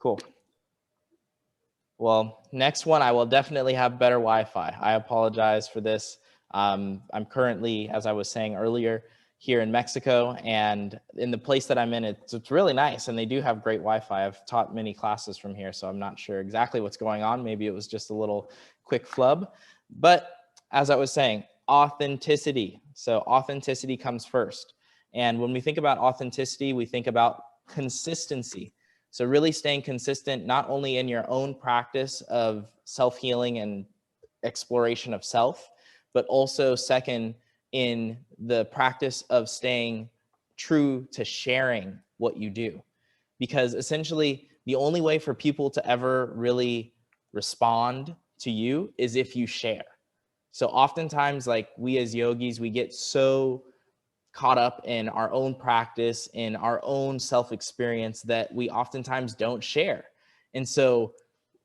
Cool. Well, next one, I will definitely have better Wi-Fi. I apologize for this. I'm currently, as I was saying earlier, here in Mexico, and in the place that I'm in, it's really nice, and they do have great Wi-Fi. I've taught many classes from here, so I'm not sure exactly what's going on. Maybe it was just a little quick flub. But as I was saying, authenticity. So authenticity comes first. And when we think about authenticity, we think about consistency. So really staying consistent, not only in your own practice of self-healing and exploration of self, but also second, in the practice of staying true to sharing what you do. Because essentially, the only way for people to ever really respond to you is if you share. So oftentimes, like we as yogis, we get so caught up in our own practice, in our own self-experience, that we oftentimes don't share. And so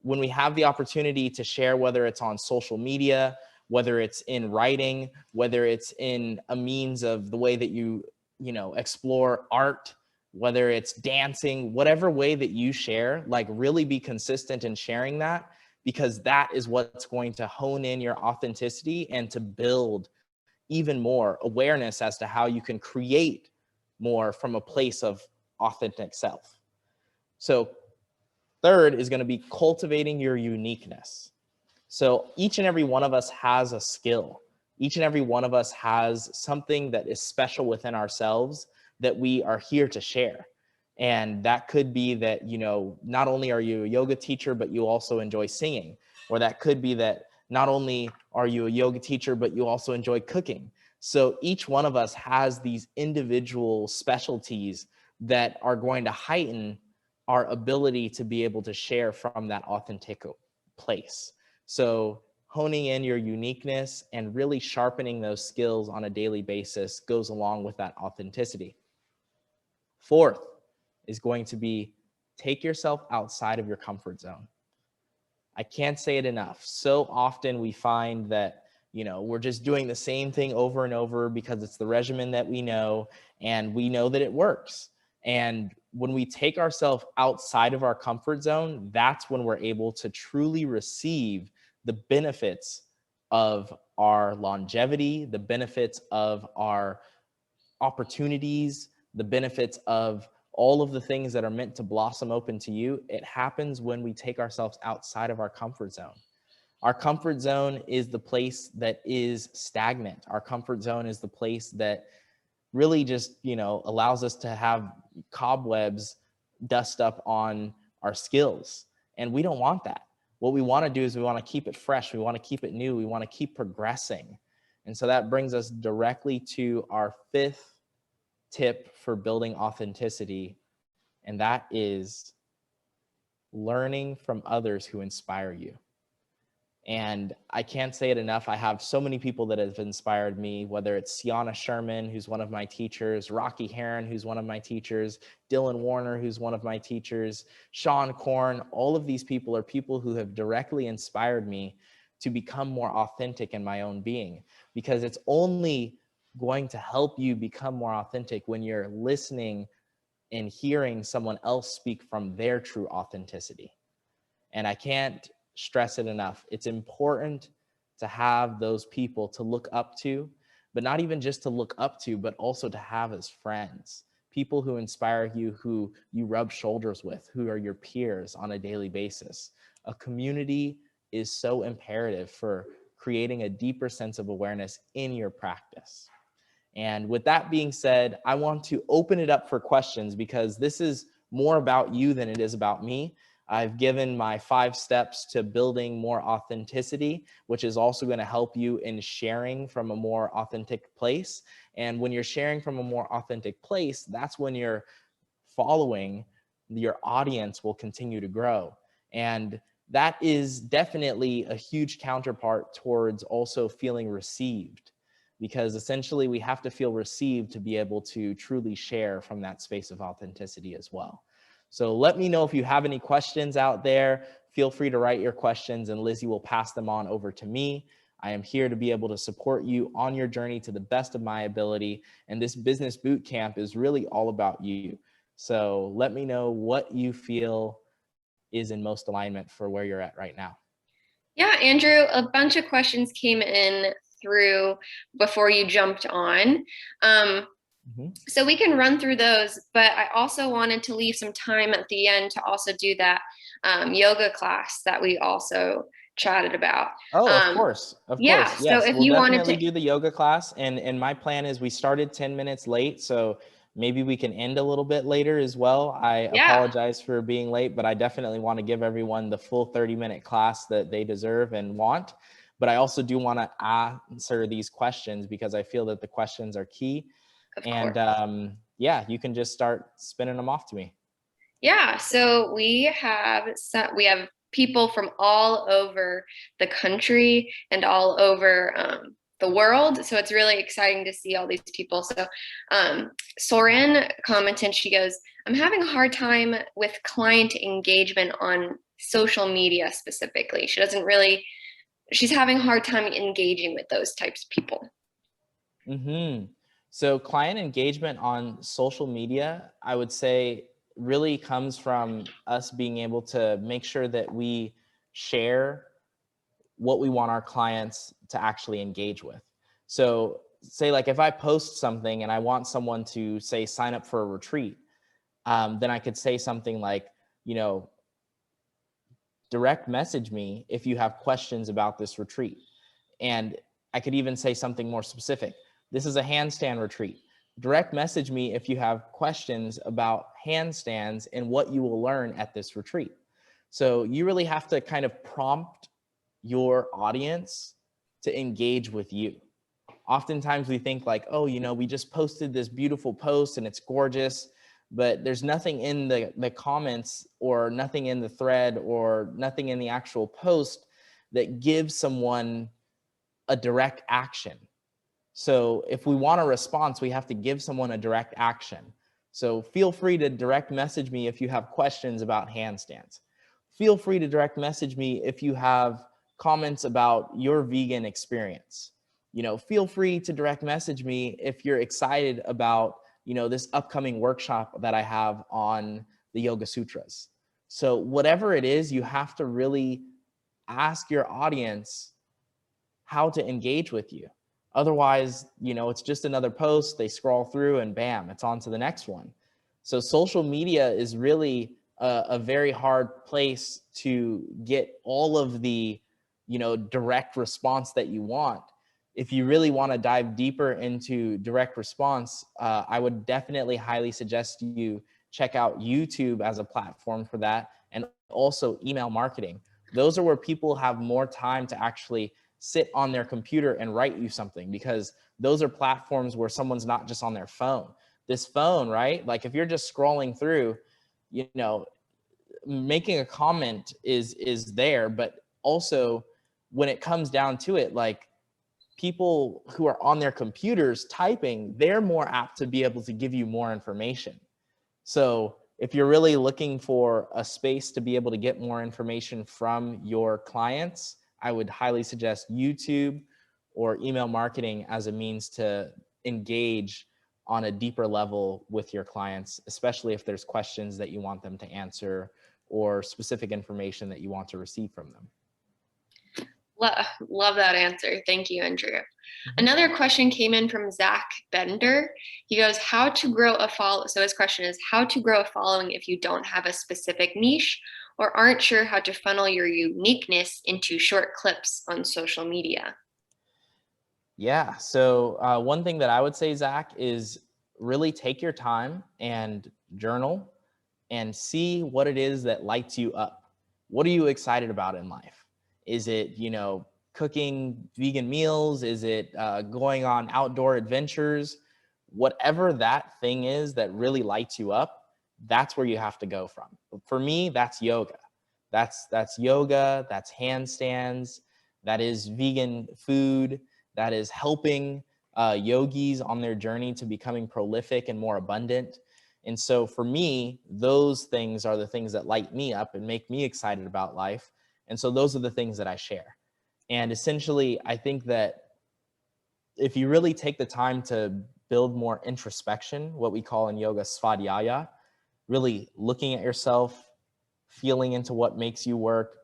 when we have the opportunity to share, whether it's on social media, whether it's in writing, whether it's in a means of the way that you explore art, whether it's dancing, whatever way that you share, like really be consistent in sharing that, because that is what's going to hone in your authenticity and to build even more awareness as to how you can create more from a place of authentic self. So third is going to be cultivating your uniqueness. So each and every one of us has a skill. Each and every one of us has something that is special within ourselves that we are here to share. And that could be that, not only are you a yoga teacher, but you also enjoy singing. Or that could be that not only are you a yoga teacher, but you also enjoy cooking. So each one of us has these individual specialties that are going to heighten our ability to be able to share from that authentic place. So honing in your uniqueness and really sharpening those skills on a daily basis goes along with that authenticity. Fourth is going to be take yourself outside of your comfort zone. I can't say it enough. So often we find that, we're just doing the same thing over and over because it's the regimen that we know, and we know that it works. And when we take ourselves outside of our comfort zone, that's when we're able to truly receive the benefits of our longevity, the benefits of our opportunities, the benefits of all of the things that are meant to blossom open to you. It happens when we take ourselves outside of our comfort zone. Our comfort zone is the place that is stagnant. Our comfort zone is the place that really just, allows us to have cobwebs dust up on our skills. And we don't want that. What we want to do is we want to keep it fresh. We want to keep it new. We want to keep progressing. And so that brings us directly to our fifth tip for building authenticity, and that is learning from others who inspire you. And I can't say it enough. I have so many people that have inspired me, whether it's Sienna Sherman, who's one of my teachers, Rocky Heron, who's one of my teachers, Dylan Warner, who's one of my teachers, Sean Korn. All of these people are people who have directly inspired me to become more authentic in my own being, because it's only going to help you become more authentic when you're listening and hearing someone else speak from their true authenticity. And I can't stress it enough. It's important to have those people to look up to, but not even just to look up to, but also to have as friends, people who inspire you, who you rub shoulders with, who are your peers on a daily basis. A community is so imperative for creating a deeper sense of awareness in your practice. And with that being said, I want to open it up for questions, because this is more about you than it is about me. I've given my 5 steps to building more authenticity, which is also going to help you in sharing from a more authentic place. And when you're sharing from a more authentic place, that's when your following, your audience will continue to grow. And that is definitely a huge counterpart towards also feeling received, because essentially we have to feel received to be able to truly share from that space of authenticity as well. So let me know if you have any questions out there. Feel free to write your questions, and Lizzie will pass them on over to me. I am here to be able to support you on your journey to the best of my ability. And this business boot camp is really all about you. So let me know what you feel is in most alignment for where you're at right now. Yeah, Andrew, a bunch of questions came in through before you jumped on. Um, Mm-hmm. so we can run through those, but I also wanted to leave some time at the end to also do that yoga class that we also chatted about. Oh, of Um, course. Of yeah, course. so Yes. if We'll you wanted definitely to, do the yoga class. And my plan is we started 10 minutes late. So maybe we can end a little bit later as well. I yeah, apologize for being late, but I definitely want to give everyone the full 30-minute class that they deserve and want. But I also do want to answer these questions because I feel that the questions are key. of And course. yeah, you can just start spinning them off to me. Yeah, so we have people from all over the country and all over the world. So it's really exciting to see all these people. So Soren commented, she goes, "I'm having a hard time with client engagement on social media specifically. She's having a hard time engaging with those types of people." Mm-hmm. So client engagement on social media, I would say, really comes from us being able to make sure that we share what we want our clients to actually engage with. So say like if I post something and I want someone to say sign up for a retreat, then I could say something like, you know, direct message me if you have questions about this retreat. And I could even say something more specific. This is a handstand retreat. Direct message me if you have questions about handstands and what you will learn at this retreat. So you really have to kind of prompt your audience to engage with you. Oftentimes we think like, oh, you know, we just posted this beautiful post and it's gorgeous, but there's nothing in the comments or nothing in the thread or nothing in the actual post that gives someone a direct action. So if we want a response, we have to give someone a direct action. So feel free to direct message me if you have questions about handstands. Feel free to direct message me if you have comments about your vegan experience. You know, feel free to direct message me if you're excited about, you know, this upcoming workshop that I have on the Yoga Sutras. So whatever it is, you have to really ask your audience how to engage with you. Otherwise, you know, it's just another post, they scroll through and bam, it's on to the next one. So social media is really a very hard place to get all of the, you know, direct response that you want. If you really want to dive deeper into direct response, I would definitely highly suggest you check out YouTube as a platform for that, and also email marketing. Those are where people have more time to actually sit on their computer and write you something, because those are platforms where someone's not just on their phone. This phone, right? Like if you're just scrolling through, you know, making a comment is there, but also when it comes down to it, like people who are on their computers typing, they're more apt to be able to give you more information. So if you're really looking for a space to be able to get more information from your clients, I would highly suggest YouTube or email marketing as a means to engage on a deeper level with your clients, especially if there's questions that you want them to answer or specific information that you want to receive from them. Love that answer. Thank you, Andrew. Mm-hmm. Another question came in from Zach Bender. He goes, how to grow a follow. So his question is how to grow a following if you don't have a specific niche or aren't sure how to funnel your uniqueness into short clips on social media. Yeah. So one thing that I would say, Zach, is really take your time and journal and see what it is that lights you up. What are you excited about in life? Is it, you know, cooking vegan meals? Is it going on outdoor adventures? Whatever that thing is that really lights you up, that's where you have to go from. For me, that's yoga. That's yoga, that's handstands, that is vegan food, that is helping yogis on their journey to becoming prolific and more abundant. And so for me, those things are the things that light me up and make me excited about life. And so those are the things that I share. And essentially, I think that if you really take the time to build more introspection, what we call in yoga svadhyaya, really looking at yourself, feeling into what makes you work,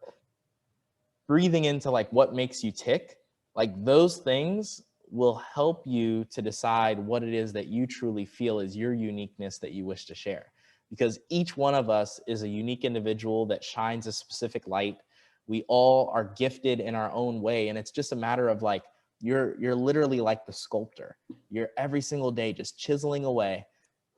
breathing into like what makes you tick, like those things will help you to decide what it is that you truly feel is your uniqueness that you wish to share. Because each one of us is a unique individual that shines a specific light. We all are gifted in our own way. And it's just a matter of like, you're literally like the sculptor. You're every single day just chiseling away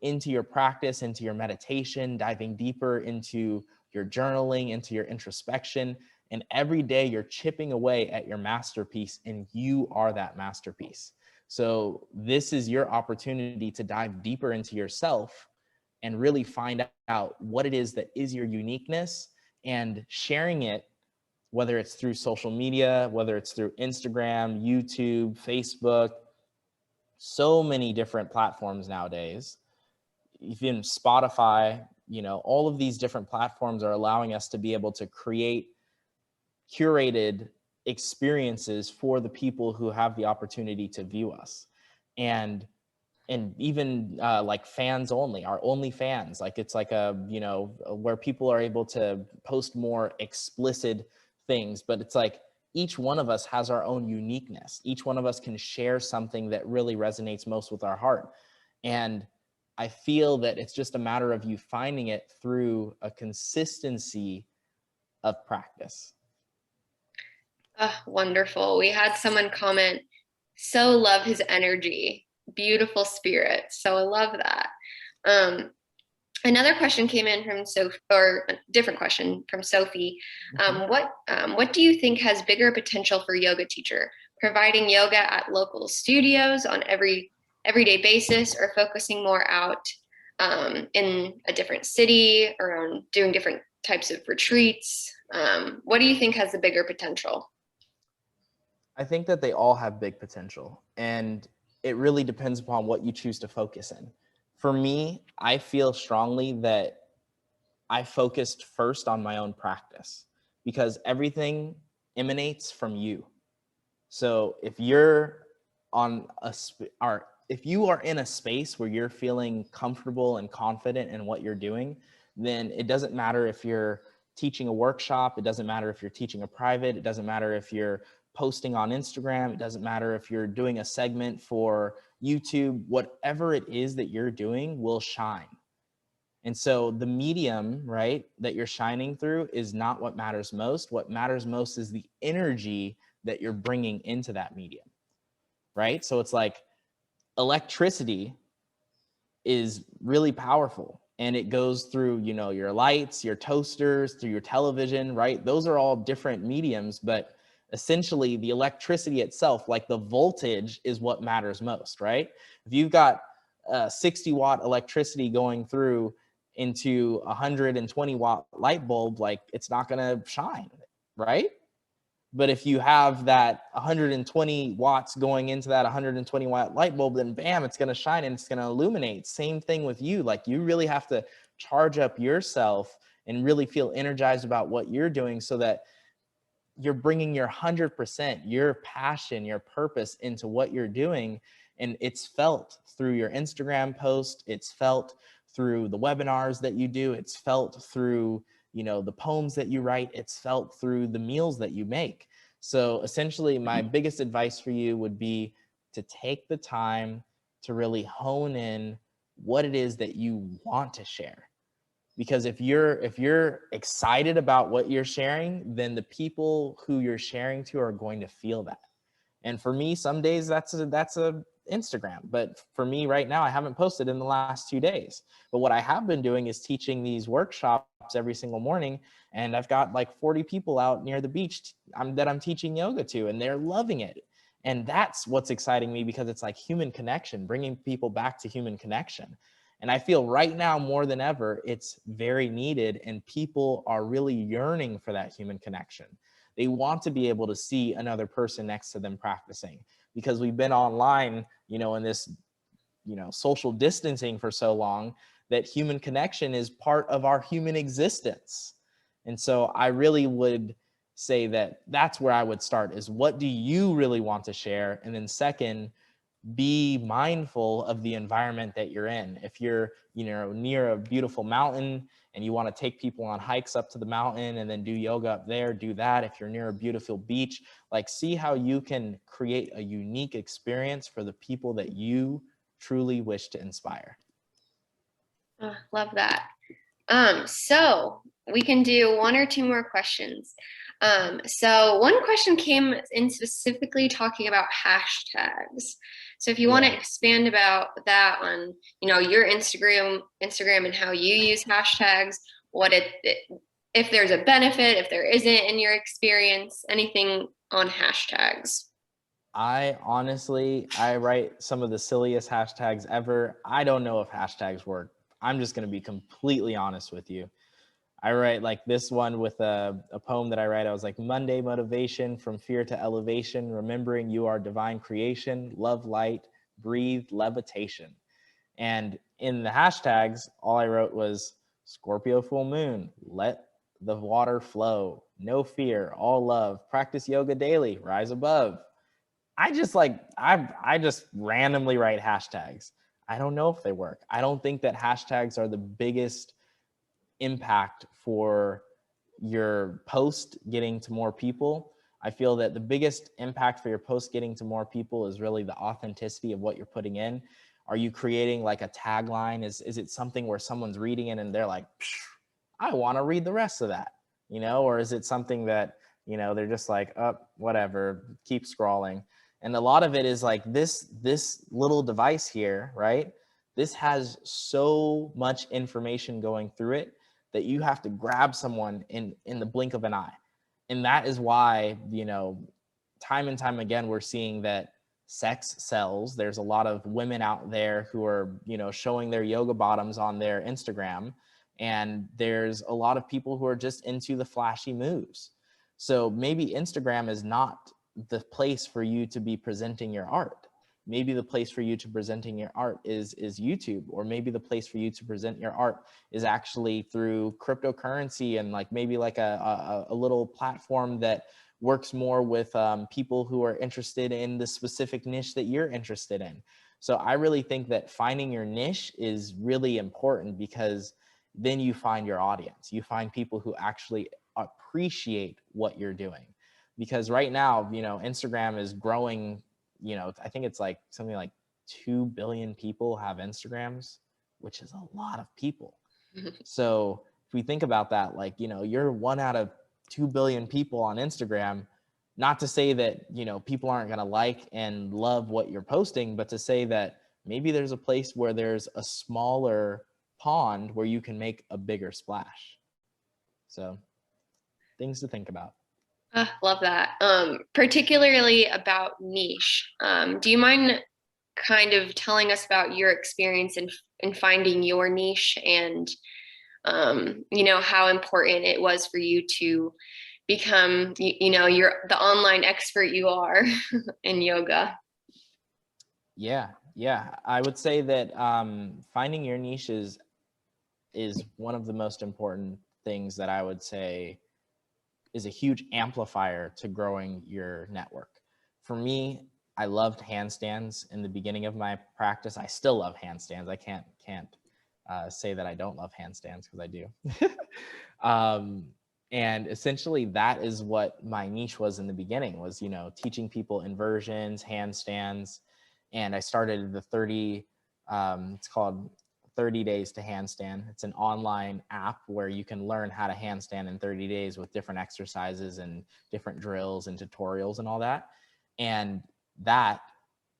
into your practice, into your meditation, diving deeper into your journaling, into your introspection. And every day you're chipping away at your masterpiece, and you are that masterpiece. So this is your opportunity to dive deeper into yourself and really find out what it is that is your uniqueness, and sharing it, whether it's through social media, whether it's through Instagram, YouTube, Facebook, so many different platforms nowadays, even Spotify, all of these different platforms are allowing us to be able to create curated experiences for the people who have the opportunity to view us. And even like fans only, our only fans, like it's like where people are able to post more explicit things, but it's like each one of us has our own uniqueness. Each one of us can share something that really resonates most with our heart. And I feel that it's just a matter of you finding it through a consistency of practice. Wonderful. We had someone comment, so love his energy, beautiful spirit. So I love that. Another question came in from Sophie, or a different question from Sophie. What do you think has bigger potential for yoga teacher? Providing yoga at local studios on everyday basis, or focusing more out in a different city, or on doing different types of retreats? What do you think has the bigger potential? I think that they all have big potential, and it really depends upon what you choose to focus in. For me, I feel strongly that I focused first on my own practice, because everything emanates from you. So if you're on if you are in a space where you're feeling comfortable and confident in what you're doing, then it doesn't matter if you're teaching a workshop, it doesn't matter if you're teaching a private, it doesn't matter if you're posting on Instagram, it doesn't matter if you're doing a segment for YouTube, whatever it is that you're doing will shine. And so the medium, right, that you're shining through is not what matters most. What matters most is the energy that you're bringing into that medium, right? So it's like electricity is really powerful, and it goes through, your lights, your toasters, through your television, right? Those are all different mediums, but essentially the electricity itself, like the voltage, is what matters most, right? If you've got 60-watt electricity going through into a 120-watt light bulb, like it's not going to shine, right? But if you have that 120 watts going into that 120-watt light bulb, then bam, it's going to shine and it's going to illuminate. Same thing with you. Like you really have to charge up yourself and really feel energized about what you're doing, so that you're bringing your 100%, your passion, your purpose into what you're doing. And it's felt through your Instagram post. It's felt through the webinars that you do. It's felt through, the poems that you write. It's felt through the meals that you make. So essentially, my biggest advice for you would be to take the time to really hone in what it is that you want to share. Because if you're excited about what you're sharing, then the people who you're sharing to are going to feel that. And for me, some days that's a Instagram. But for me right now, I haven't posted in the last 2 days. But what I have been doing is teaching these workshops every single morning. And I've got like 40 people out near the beach that I'm teaching yoga to, and they're loving it. And that's what's exciting me, because it's like human connection, bringing people back to human connection. And I feel right now more than ever, it's very needed, and people are really yearning for that human connection. They want to be able to see another person next to them practicing, because we've been online, in this, social distancing for so long, that human connection is part of our human existence. And so I really would say that that's where I would start, is what do you really want to share? And then second, be mindful of the environment that you're in. If you're, near a beautiful mountain and you want to take people on hikes up to the mountain and then do yoga up there, do that. If you're near a beautiful beach, like see how you can create a unique experience for the people that you truly wish to inspire. Oh, love that. So we can do one or two more questions. So one question came in specifically talking about hashtags. So if you want to expand about that on, your Instagram and how you use hashtags, if there's a benefit, if there isn't in your experience, anything on hashtags. I write some of the silliest hashtags ever. I don't know if hashtags work. I'm just going to be completely honest with you. I write like this one with a poem that I write. I was like, Monday motivation, from fear to elevation, remembering you are divine creation, love light, breathe levitation. And in the hashtags, all I wrote was Scorpio full moon, let the water flow, no fear, all love, practice yoga daily, rise above. I just randomly write hashtags. I don't know if they work. I don't think that hashtags are the biggest impact for your post getting to more people. I feel that the biggest impact for your post getting to more people is really the authenticity of what you're putting in. Are you creating like a tagline? Is it something where someone's reading it and they're like, I want to read the rest of that, or is it something that, they're just like, oh, whatever, keep scrolling. And a lot of it is like this little device here, right? This has so much information going through it that you have to grab someone in the blink of an eye. And that is why, time and time again, we're seeing that sex sells. There's a lot of women out there who are, showing their yoga bottoms on their Instagram. And there's a lot of people who are just into the flashy moves. So maybe Instagram is not the place for you to be presenting your art. Maybe the place for you to presenting your art is YouTube, or maybe the place for you to present your art is actually through cryptocurrency and like maybe like a little platform that works more with people who are interested in the specific niche that you're interested in. So I really think that finding your niche is really important, because then you find your audience. You find people who actually appreciate what you're doing. Because right now, Instagram is growing. I think it's like something like 2 billion people have Instagrams, which is a lot of people. So if we think about that, like, you're 1 out of 2 billion people on Instagram. Not to say that, people aren't going to like and love what you're posting, but to say that maybe there's a place where there's a smaller pond where you can make a bigger splash. So things to think about. Love that. Particularly about niche. Do you mind kind of telling us about your experience in finding your niche, and how important it was for you to become, you're the online expert you are in yoga? Yeah. I would say that finding your niche is one of the most important things that I would say is a huge amplifier to growing your network. For me, I loved handstands in the beginning of my practice. I still love handstands. I can't say that I don't love handstands, because I do. And essentially that is what my niche was in the beginning, was, teaching people inversions, handstands. And I started the 30, it's called 30 Days to Handstand. It's an online app where you can learn how to handstand in 30 days with different exercises and different drills and tutorials and all that. And that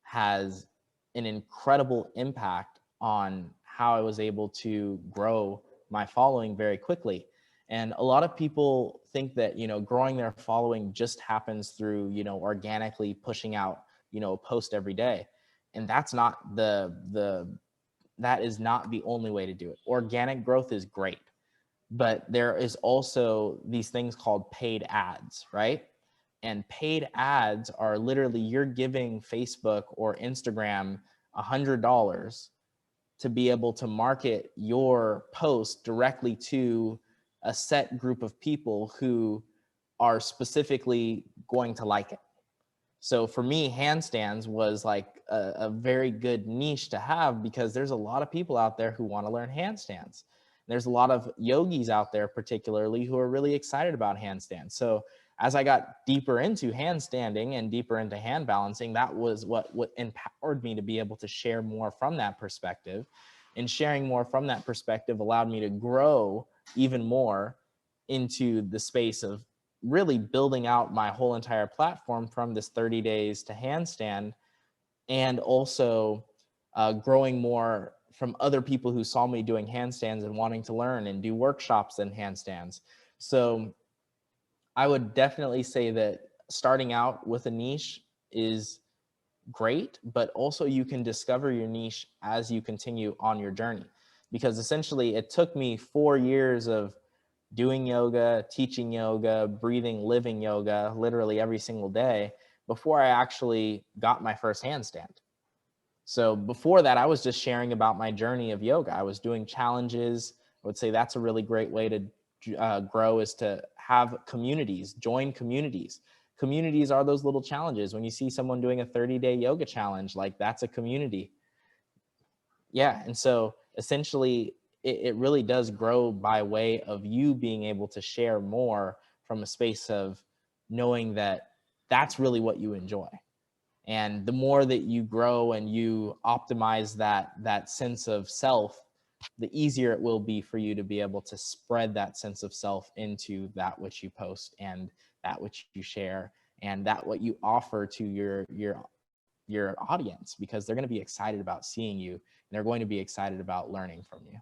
has an incredible impact on how I was able to grow my following very quickly. And a lot of people think that, growing their following just happens through, organically pushing out, a post every day. And that's not that is not the only way to do it. Organic growth is great, but there is also these things called paid ads, right? And paid ads are literally, you're giving Facebook or Instagram $100 to be able to market your post directly to a set group of people who are specifically going to like it. So for me, handstands was like a very good niche to have, because there's a lot of people out there who want to learn handstands. There's a lot of yogis out there particularly who are really excited about handstands. So as I got deeper into handstanding and deeper into hand balancing, that was what empowered me to be able to share more from that perspective. And sharing more from that perspective allowed me to grow even more into the space of really building out my whole entire platform from this 30 days to handstand, and also growing more from other people who saw me doing handstands and wanting to learn and do workshops in handstands. So I would definitely say that starting out with a niche is great, but also you can discover your niche as you continue on your journey. Because essentially it took me 4 years of doing yoga, teaching yoga, breathing, living yoga, literally every single day before I actually got my first handstand. So before that, I was just sharing about my journey of yoga. I was doing challenges. I would say that's a really great way to grow, is to have communities, join communities. Communities are those little challenges. When you see someone doing a 30-day yoga challenge, like that's a community. Yeah, and so essentially it really does grow by way of you being able to share more from a space of knowing that that's really what you enjoy. And the more that you grow and you optimize that sense of self, the easier it will be for you to be able to spread that sense of self into that which you post and that which you share and that what you offer to your audience, because they're going to be excited about seeing you and they're going to be excited about learning from you.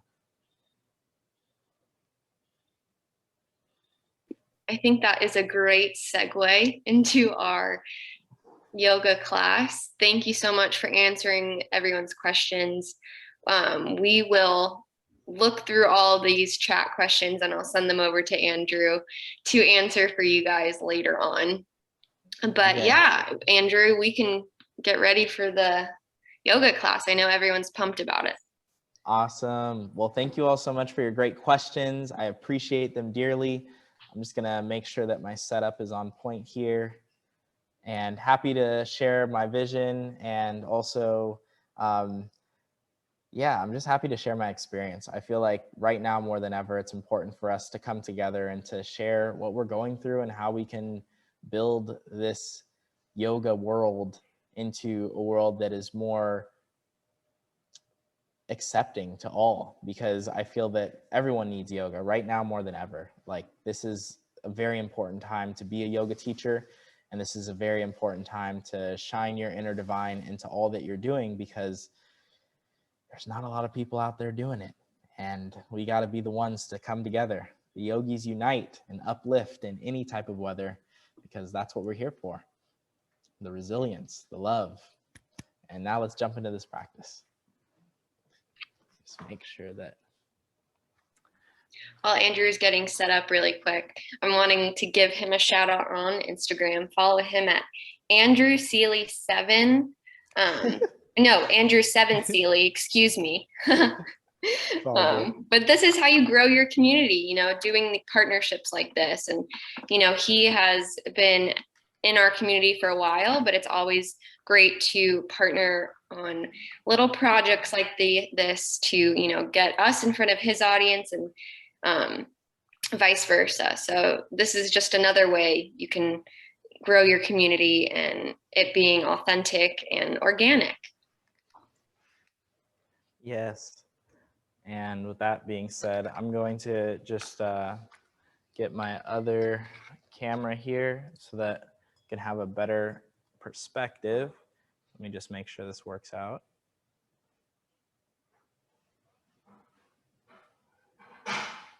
I think that is a great segue into our yoga class. Thank you so much for answering everyone's questions. We will look through all these chat questions and I'll send them over to Andrew to answer for you guys later on. But yeah, Andrew, we can get ready for the yoga class. I know everyone's pumped about it. Awesome. Well, thank you all so much for your great questions. I appreciate them dearly. I'm just going to make sure that my setup is on point here, and happy to share my vision. And also, yeah, I'm just happy to share my experience. I feel like right now more than ever, it's important for us to come together and to share what we're going through and how we can build this yoga world into a world that is more accepting to all, because I feel that everyone needs yoga right now more than ever. Like, this is a very important time to be a yoga teacher, and this is a very important time to shine your inner divine into all that you're doing, because there's not a lot of people out there doing it, and we got to be the ones to come together. The yogis unite and uplift in any type of weather, because that's what we're here for. The resilience, the love. And now let's jump into this practice. Just make sure that while Andrew's getting set up really quick, I'm wanting to give him a shout out on Instagram. Follow him at Andrew Seeley 7. No, Andrew 7 Seeley, excuse me. But this is how you grow your community, doing partnerships like this. And, he has been in our community for a while, but it's always great to partner on little projects like this to, get us in front of his audience and vice versa. So this is just another way you can grow your community and it being authentic and organic. Yes. And with that being said, I'm going to just get my other camera here so that I can have a better perspective. Let me just make sure this works out.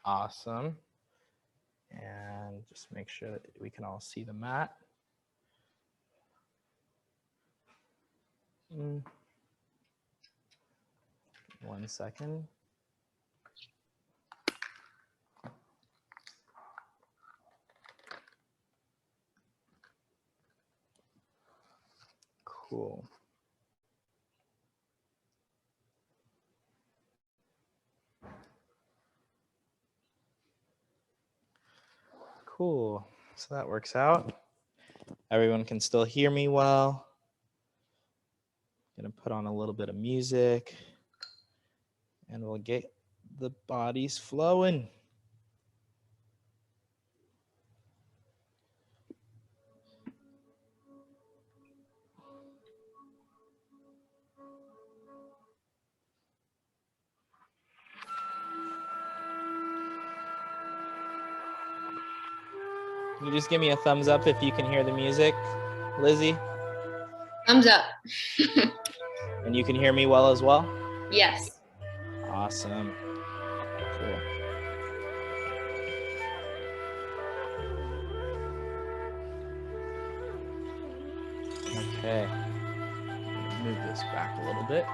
Awesome. And just make sure that we can all see the mat. One second. Cool. Cool. So that works out. Everyone can still hear me well. Gonna put on a little bit of music and we'll get The body's flowing. Can you just give me a thumbs up if you can hear the music, Lizzie? Thumbs up. And you can hear me well as well? Yes. Awesome. Cool. Okay. Move this back a little bit.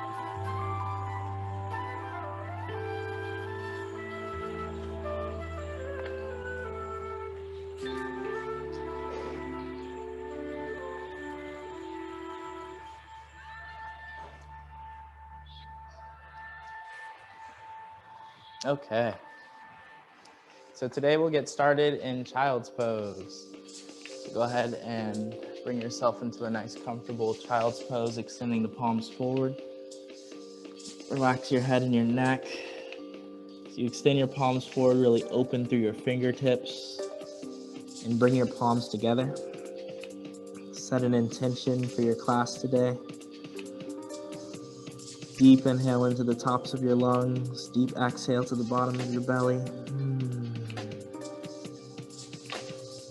Okay. So today we'll get started in child's pose. So go ahead and bring yourself into a nice comfortable child's pose, extending the palms forward. Relax your head and your neck. So you extend your palms forward, really open through your fingertips, and bring your palms together. Set an intention for your class today. Deep inhale into the tops of your lungs. Deep exhale to the bottom of your belly.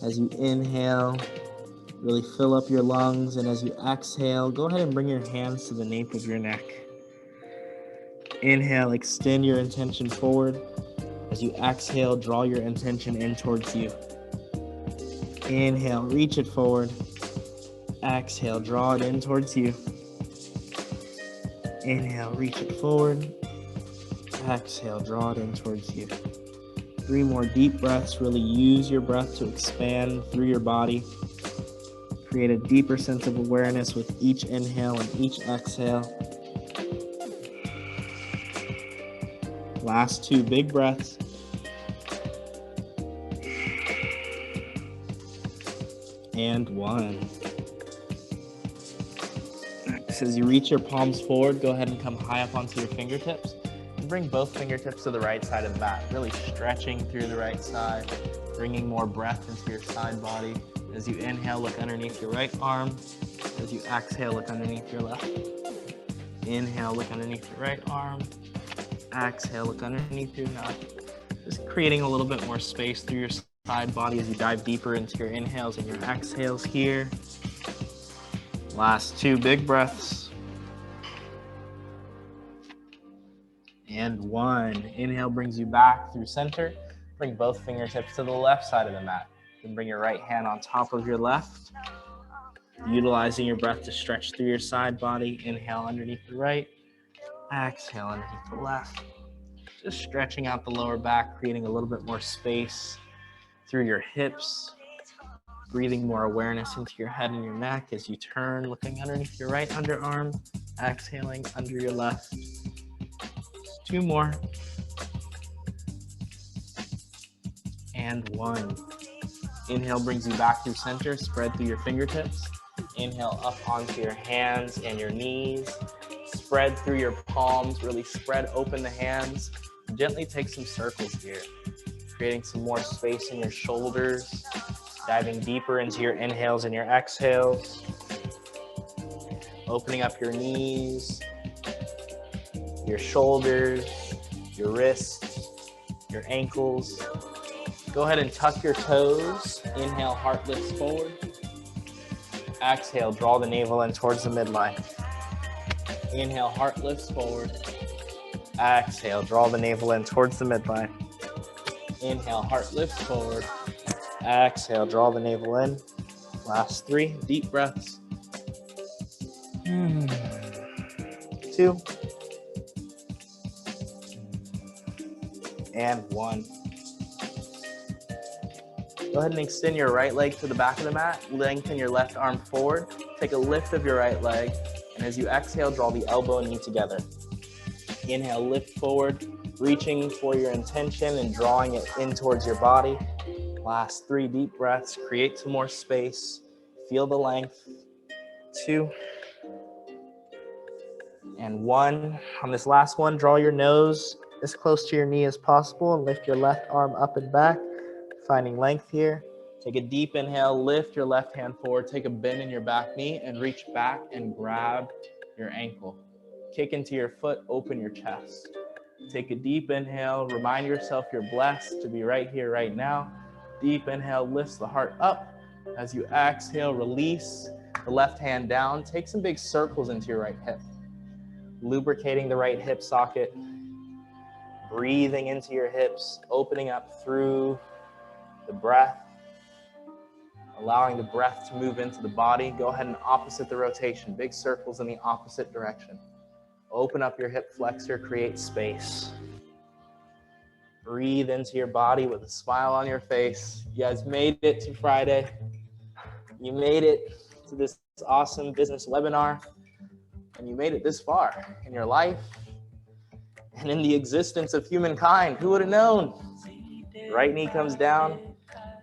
As you inhale, really fill up your lungs. And as you exhale, go ahead and bring your hands to the nape of your neck. Inhale, extend your intention forward. As you exhale, draw your intention in towards you. Inhale, reach it forward. Exhale, draw it in towards you. Inhale, reach it forward. Exhale, draw it in towards you. 3 more deep breaths. Really use your breath to expand through your body. Create a deeper sense of awareness with each inhale and each exhale. Last 2 big breaths. And 1. As you reach your palms forward, go ahead and come high up onto your fingertips. And bring both fingertips to the right side of the mat, really stretching through the right side, bringing more breath into your side body. As you inhale, look underneath your right arm. As you exhale, look underneath your left. Inhale, look underneath your right arm. Exhale, look underneath your neck. Just creating a little bit more space through your side body as you dive deeper into your inhales and your exhales here. Last 2 big breaths. And 1. Inhale brings you back through center. Bring both fingertips to the left side of the mat. Then bring your right hand on top of your left. Utilizing your breath to stretch through your side body. Inhale underneath the right. Exhale underneath the left. Just stretching out the lower back, creating a little bit more space through your hips. Breathing more awareness into your head and your neck as you turn, looking underneath your right underarm, exhaling under your left. 2 more. And 1. Inhale brings you back through center, spread through your fingertips. Inhale up onto your hands and your knees. Spread through your palms, really spread open the hands. Gently take some circles here, creating some more space in your shoulders. Diving deeper into your inhales and your exhales. Opening up your knees, your shoulders, your wrists, your ankles. Go ahead and tuck your toes. Inhale, heart lifts forward. Exhale, draw the navel in towards the midline. Inhale, heart lifts forward. Exhale, draw the navel in towards the midline. Inhale, heart lifts forward. Exhale, draw the navel in. Last 3 deep breaths. 2. And 1. Go ahead and extend your right leg to the back of the mat. Lengthen your left arm forward. Take a lift of your right leg. And as you exhale, draw the elbow and knee together. Inhale, lift forward, reaching for your intention and drawing it in towards your body. Last 3 deep breaths. Create some more space. Feel the length. 2. And 1. On this last one, draw your nose as close to your knee as possible and lift your left arm up and back, finding length here. Take a deep inhale, lift your left hand forward, take a bend in your back knee and reach back and grab your ankle. Kick into your foot, open your chest. Take a deep inhale, remind yourself you're blessed to be right here, right now. Deep inhale lifts the heart up. As you exhale, release the left hand down. Take some big circles into your right hip. Lubricating the right hip socket. Breathing into your hips, opening up through the breath. Allowing the breath to move into the body. Go ahead and opposite the rotation. Big circles in the opposite direction. Open up your hip flexor, create space. Breathe into your body with a smile on your face. You guys made it to Friday. You made it to this awesome business webinar. And you made it this far in your life and in the existence of humankind. Who would have known? Right knee comes down.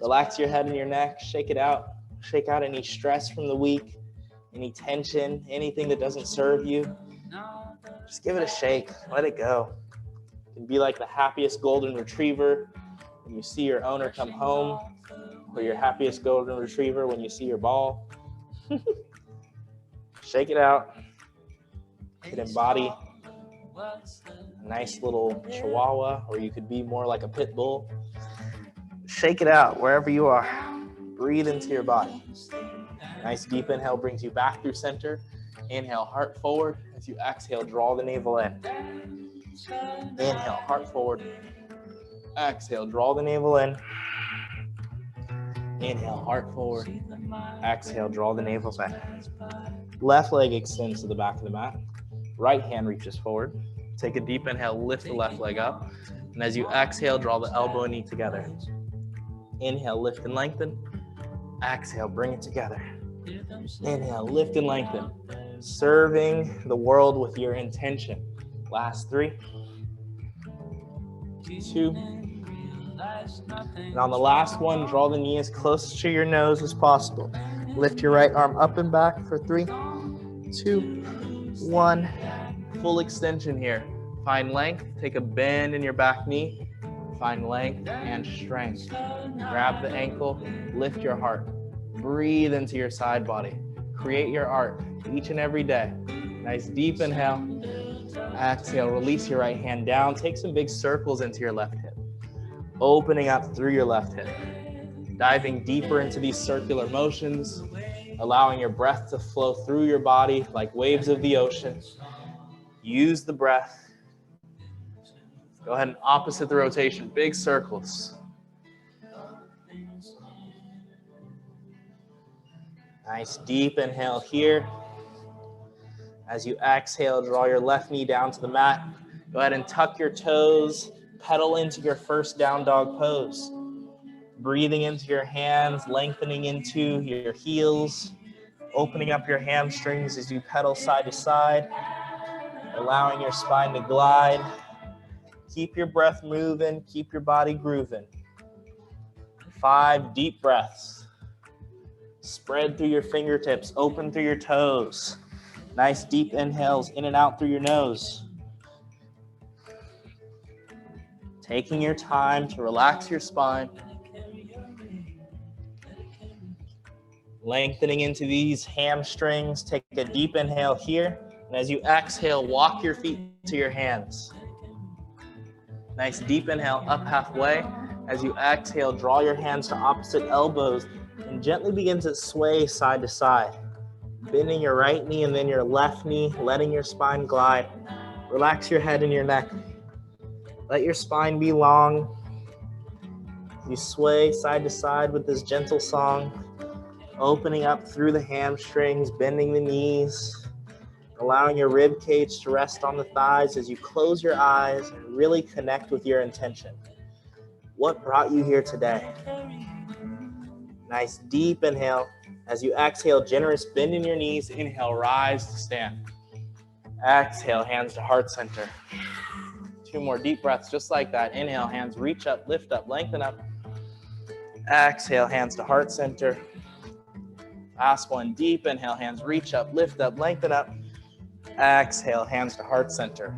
Relax your head and your neck. Shake it out. Shake out any stress from the week, any tension, anything that doesn't serve you. Just give it a shake. Let it go. You can be like the happiest golden retriever when you see your owner come home, or your happiest golden retriever when you see your ball. Shake it out. You could embody a nice little chihuahua, or you could be more like a pit bull. Shake it out wherever you are. Breathe into your body. Nice deep inhale brings you back through center. Inhale, heart forward. As you exhale, draw the navel in. Inhale, heart forward. Exhale, draw the navel in. Inhale, heart forward. Exhale, draw the navel back. Left leg extends to the back of the mat. Right hand reaches forward. Take a deep inhale, lift the left leg up. And as you exhale, draw the elbow and knee together. Inhale, lift and lengthen. Exhale, bring it together. Inhale, lift and lengthen. Serving the world with your intention. Last 3, 2. And on the last one, draw the knee as close to your nose as possible. Lift your right arm up and back for 3, 2, 1. Full extension here. Find length. Take a bend in your back knee. Find length and strength. Grab the ankle. Lift your heart. Breathe into your side body. Create your art each and every day. Nice deep inhale. Exhale. Release your right hand down. Take some big circles into your left hip. Opening up through your left hip. Diving deeper into these circular motions. Allowing your breath to flow through your body like waves of the ocean. Use the breath. Go ahead and opposite the rotation. Big circles. Nice deep inhale here. As you exhale, draw your left knee down to the mat. Go ahead and tuck your toes. Pedal into your first down dog pose. Breathing into your hands, lengthening into your heels. Opening up your hamstrings as you pedal side to side. Allowing your spine to glide. Keep your breath moving. Keep your body grooving. 5 deep breaths. Spread through your fingertips. Open through your toes. Nice deep inhales in and out through your nose. Taking your time to relax your spine. Lengthening into these hamstrings. Take a deep inhale here. And as you exhale, walk your feet to your hands. Nice deep inhale up halfway. As you exhale, draw your hands to opposite elbows and gently begin to sway side to side. Bending your right knee and then your left knee, letting your spine glide. Relax your head and your neck. Let your spine be long. You sway side to side with this gentle song. Opening up through the hamstrings, bending the knees. Allowing your rib cage to rest on the thighs as you close your eyes and really connect with your intention. What brought you here today? Nice deep inhale. As you exhale, generous bend in your knees. Inhale, rise to stand. Exhale, hands to heart center. 2 more deep breaths just like that. Inhale, hands reach up, lift up, lengthen up. Exhale, hands to heart center. Last one, deep inhale, hands reach up, lift up, lengthen up. Exhale, hands to heart center.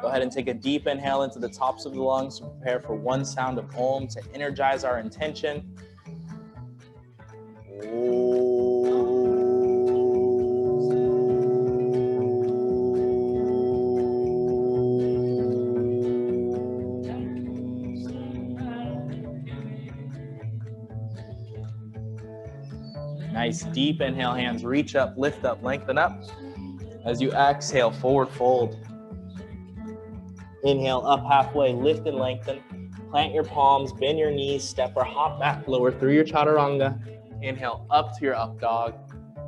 Go ahead and take a deep inhale into the tops of the lungs to prepare for one sound of Om to energize our intention. Nice deep inhale, hands reach up, lift up, lengthen up. As you exhale, forward fold. Inhale, up halfway, lift and lengthen. Plant your palms, bend your knees, step or hop back, lower through your chaturanga. Inhale, up to your up dog.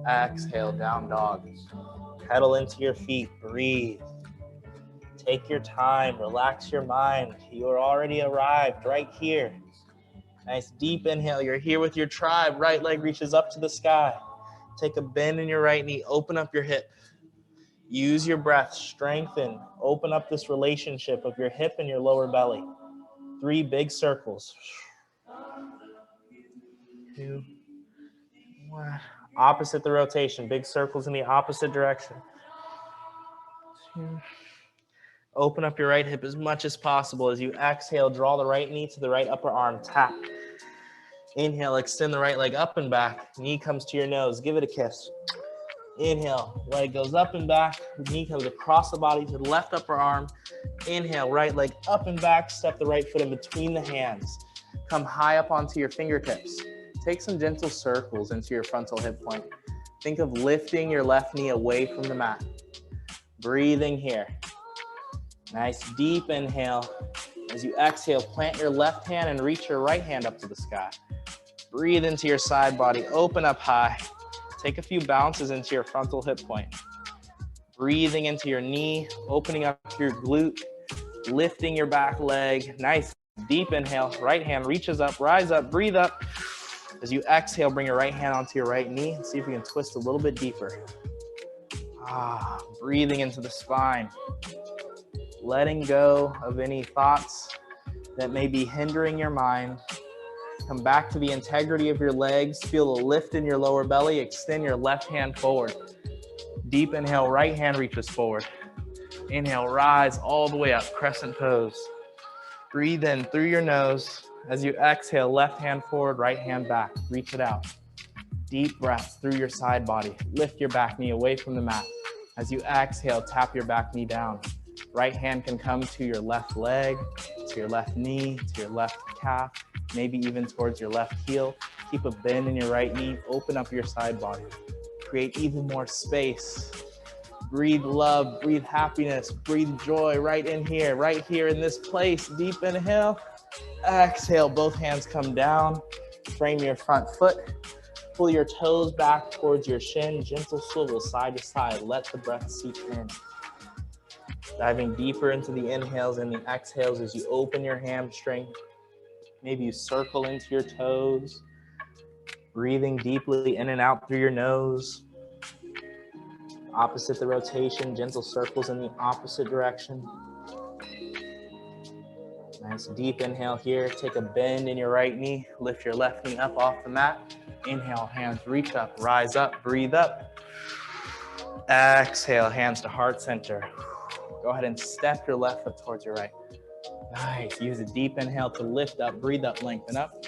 Exhale, down dog. Pedal into your feet, breathe. Take your time, relax your mind. You're already arrived right here. Nice deep inhale, you're here with your tribe. Right leg reaches up to the sky. Take a bend in your right knee, open up your hip. Use your breath, strengthen, open up this relationship of your hip and your lower belly. 3 big circles. 2, 1. Opposite the rotation, big circles in the opposite direction. 2. Open up your right hip as much as possible. As you exhale, draw the right knee to the right upper arm, tap. Inhale, extend the right leg up and back. Knee comes to your nose, give it a kiss. Inhale, leg goes up and back. Knee comes across the body to the left upper arm. Inhale, right leg up and back. Step the right foot in between the hands. Come high up onto your fingertips. Take some gentle circles into your frontal hip point. Think of lifting your left knee away from the mat. Breathing here. Nice deep inhale. As you exhale, plant your left hand and reach your right hand up to the sky. Breathe into your side body. Open up high. Take a few bounces into your frontal hip point. Breathing into your knee, opening up your glute, lifting your back leg. Nice deep inhale. Right hand reaches up, rise up, breathe up. As you exhale, bring your right hand onto your right knee. See if you can twist a little bit deeper. Breathing into the spine. Letting go of any thoughts that may be hindering your mind. Come back to the integrity of your legs. Feel a lift in your lower belly. Extend your left hand forward. Deep inhale, right hand reaches forward. Inhale, rise all the way up, crescent pose. Breathe in through your nose. As you exhale, left hand forward, right hand back. Reach it out. Deep breath through your side body. Lift your back knee away from the mat. As you exhale, tap your back knee down. Right hand can come to your left leg, to your left knee, to your left calf, maybe even towards your left heel. Keep a bend in your right knee. Open up your side body. Create even more space. Breathe love, breathe happiness, breathe joy right in here in this place. Deep inhale. Exhale, both hands come down. Frame your front foot. Pull your toes back towards your shin. Gentle swivel side to side. Let the breath seep in. Diving deeper into the inhales and the exhales as you open your hamstring. Maybe you circle into your toes. Breathing deeply in and out through your nose. Opposite the rotation, gentle circles in the opposite direction. Nice deep inhale here. Take a bend in your right knee. Lift your left knee up off the mat. Inhale, hands reach up, rise up, breathe up. Exhale, hands to heart center. Go ahead and step your left foot towards your right. Nice. Use a deep inhale to lift up, breathe up, lengthen up.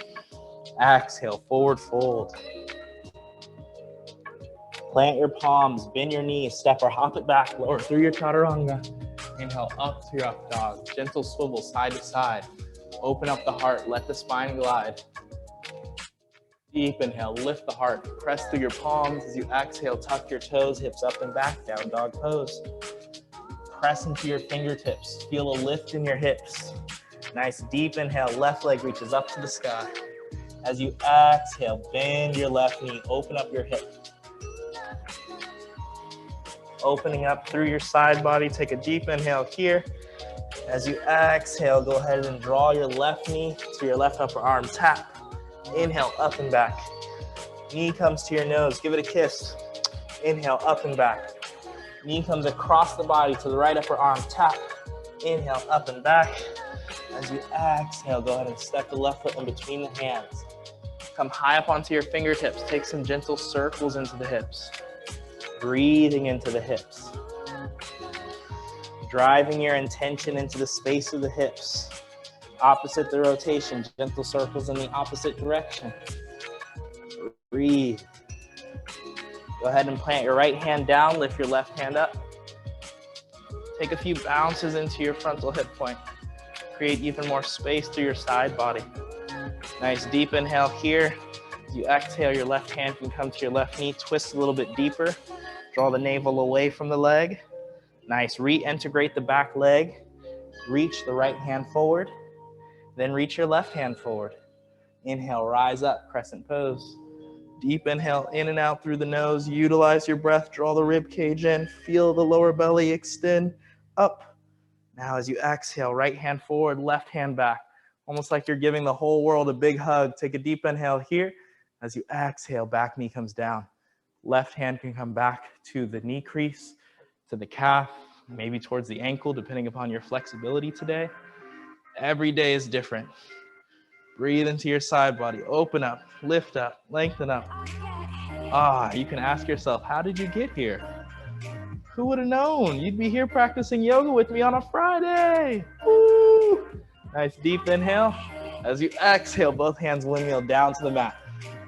Exhale, forward fold. Plant your palms, bend your knees, step or hop it back, lower through your chaturanga. Inhale up to your up dog. Gentle swivel side to side. Open up the heart, let the spine glide. Deep inhale, lift the heart, press through your palms. As you exhale, tuck your toes, hips up and back, down dog pose. Press into your fingertips. Feel a lift in your hips. Nice deep inhale, left leg reaches up to the sky. As you exhale, bend your left knee, open up your hip. Opening up through your side body, take a deep inhale here. As you exhale, go ahead and draw your left knee to your left upper arm, tap. Inhale, up and back. Knee comes to your nose, give it a kiss. Inhale, up and back. Knee comes across the body to the right upper arm, tap. Inhale, up and back. As you exhale, go ahead and step the left foot in between the hands. Come high up onto your fingertips. Take some gentle circles into the hips. Breathing into the hips. Driving your intention into the space of the hips. Opposite the rotation, gentle circles in the opposite direction. Breathe. Go ahead and plant your right hand down, lift your left hand up. Take a few bounces into your frontal hip point. Create even more space through your side body. Nice deep inhale here. As you exhale, your left hand can come to your left knee, twist a little bit deeper. Draw the navel away from the leg. Nice, reintegrate the back leg. Reach the right hand forward, then reach your left hand forward. Inhale, rise up, crescent pose. Deep inhale, in and out through the nose. Utilize your breath, draw the rib cage in. Feel the lower belly extend up. Now as you exhale, right hand forward, left hand back. Almost like you're giving the whole world a big hug. Take a deep inhale here. As you exhale, back knee comes down. Left hand can come back to the knee crease, to the calf, maybe towards the ankle, depending upon your flexibility today. Every day is different. Breathe into your side body. Open up, lift up, lengthen up. You can ask yourself, how did you get here? Who would have known? You'd be here practicing yoga with me on a Friday. Woo! Nice deep inhale. As you exhale, both hands windmill down to the mat.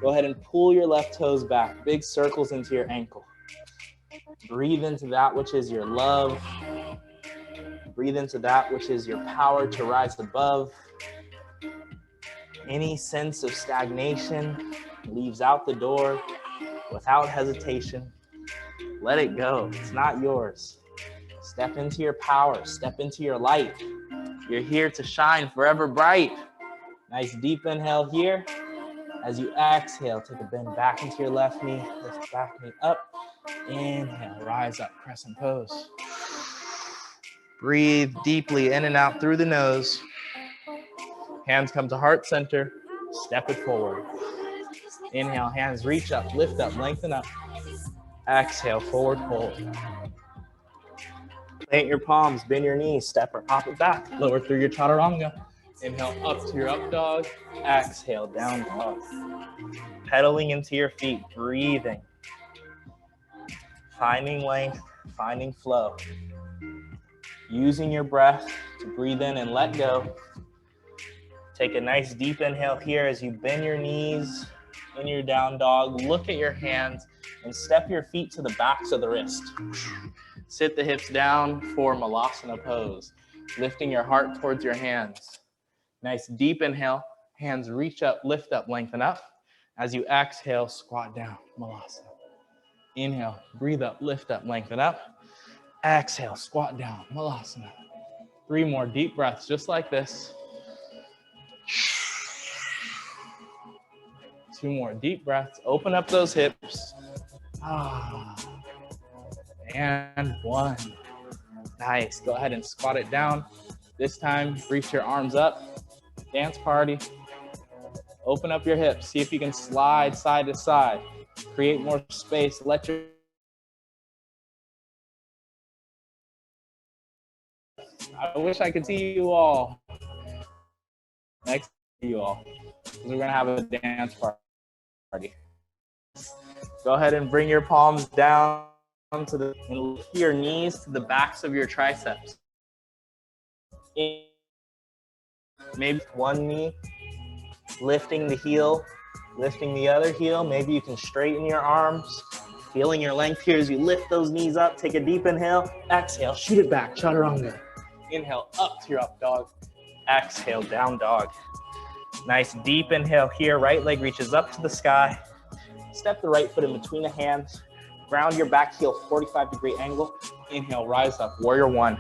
Go ahead and pull your left toes back. Big circles into your ankle. Breathe into that which is your love. Breathe into that which is your power to rise above. Any sense of stagnation leaves out the door without hesitation. Let it go. It's not yours. Step into your power. Step into your light. You're here to shine forever bright. Nice deep inhale here. As you exhale, take a bend back into your left knee. Lift back knee up. Inhale, rise up, crescent pose. Breathe deeply in and out through the nose. Hands come to heart center. Step it forward. Inhale, hands reach up, lift up, lengthen up. Exhale, forward fold. Plant your palms, bend your knees, step or hop it back. Lower through your chaturanga. Inhale up to your up dog. Exhale, down dog. Pedaling into your feet, breathing. Finding length, finding flow. Using your breath to breathe in and let go. Take a nice deep inhale here as you bend your knees in your down dog. Look at your hands and step your feet to the backs of the wrist. Sit the hips down for Malasana pose, lifting your heart towards your hands. Nice deep inhale, hands reach up, lift up, lengthen up. As you exhale, squat down, Malasana. Inhale, breathe up, lift up, lengthen up. Exhale, squat down, Malasana. 3 more deep breaths, just like this. 2 more deep breaths. Open up those hips. And 1. Nice. Go ahead and squat it down. This time, reach your arms up. Dance party. Open up your hips. See if you can slide side to side. Create more space. Let your I wish I could see you all. Next to you all. We're going to have a dance party. Go ahead and bring your palms down to the, and lift your knees to the backs of your triceps. Maybe one knee, lifting the heel, lifting the other heel. Maybe you can straighten your arms, feeling your length here as you lift those knees up. Take a deep inhale, exhale, shoot it back, chaturanga. Inhale, up to your up dog. Exhale, down dog. Nice deep inhale here, right leg reaches up to the sky. Step the right foot in between the hands. Ground your back heel, 45-degree angle. Inhale, rise up, warrior 1.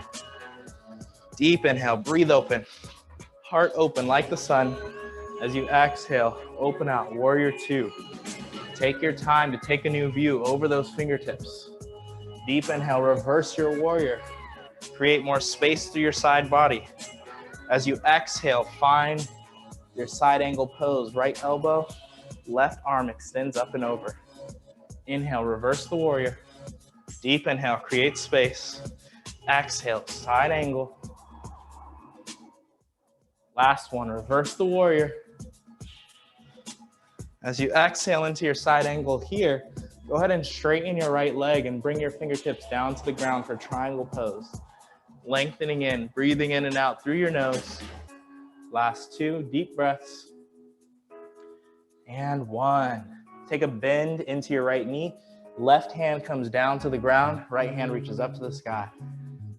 Deep inhale, breathe open. Heart open like the sun. As you exhale, open out, warrior 2. Take your time to take a new view over those fingertips. Deep inhale, reverse your warrior. Create more space through your side body. As you exhale, find your side angle pose. Right elbow, left arm extends up and over. Inhale, reverse the warrior. Deep inhale, create space. Exhale, side angle. Last one, reverse the warrior. As you exhale into your side angle here, go ahead and straighten your right leg and bring your fingertips down to the ground for triangle pose. Lengthening in, breathing in and out through your nose. Last 2 deep breaths. And 1. Take a bend into your right knee. Left hand comes down to the ground. Right hand reaches up to the sky.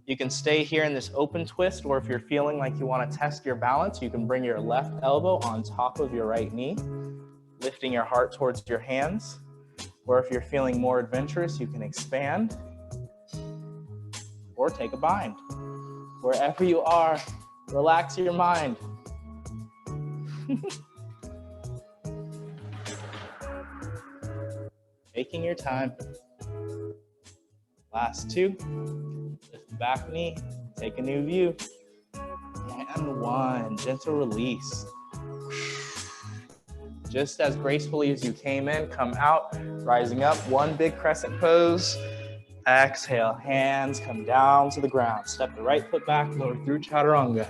You can stay here in this open twist, or if you're feeling like you want to test your balance, you can bring your left elbow on top of your right knee, lifting your heart towards your hands. Or if you're feeling more adventurous, you can expand or take a bind. Wherever you are, relax your mind. Taking your time. Last 2. Lift the back knee, take a new view. And 1, gentle release. Just as gracefully as you came in, come out, rising up, 1 big crescent pose. Exhale, hands come down to the ground. Step the right foot back, lower through chaturanga.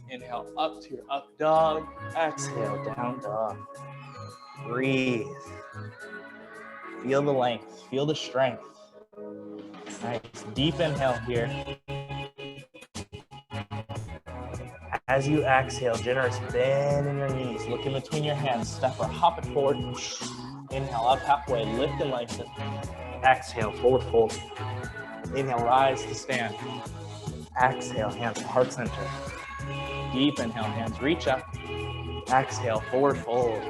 Inhale up to your up dog. Exhale, down dog. Breathe. Feel the length, feel the strength. Nice, deep inhale here. As you exhale, generous bend in your knees. Look in between your hands, step or hop it forward. Inhale, up halfway, lift and lengthen. Exhale, forward fold. Inhale, rise to stand. Exhale, hands to heart center. Deep inhale, hands reach up. Exhale, forward fold.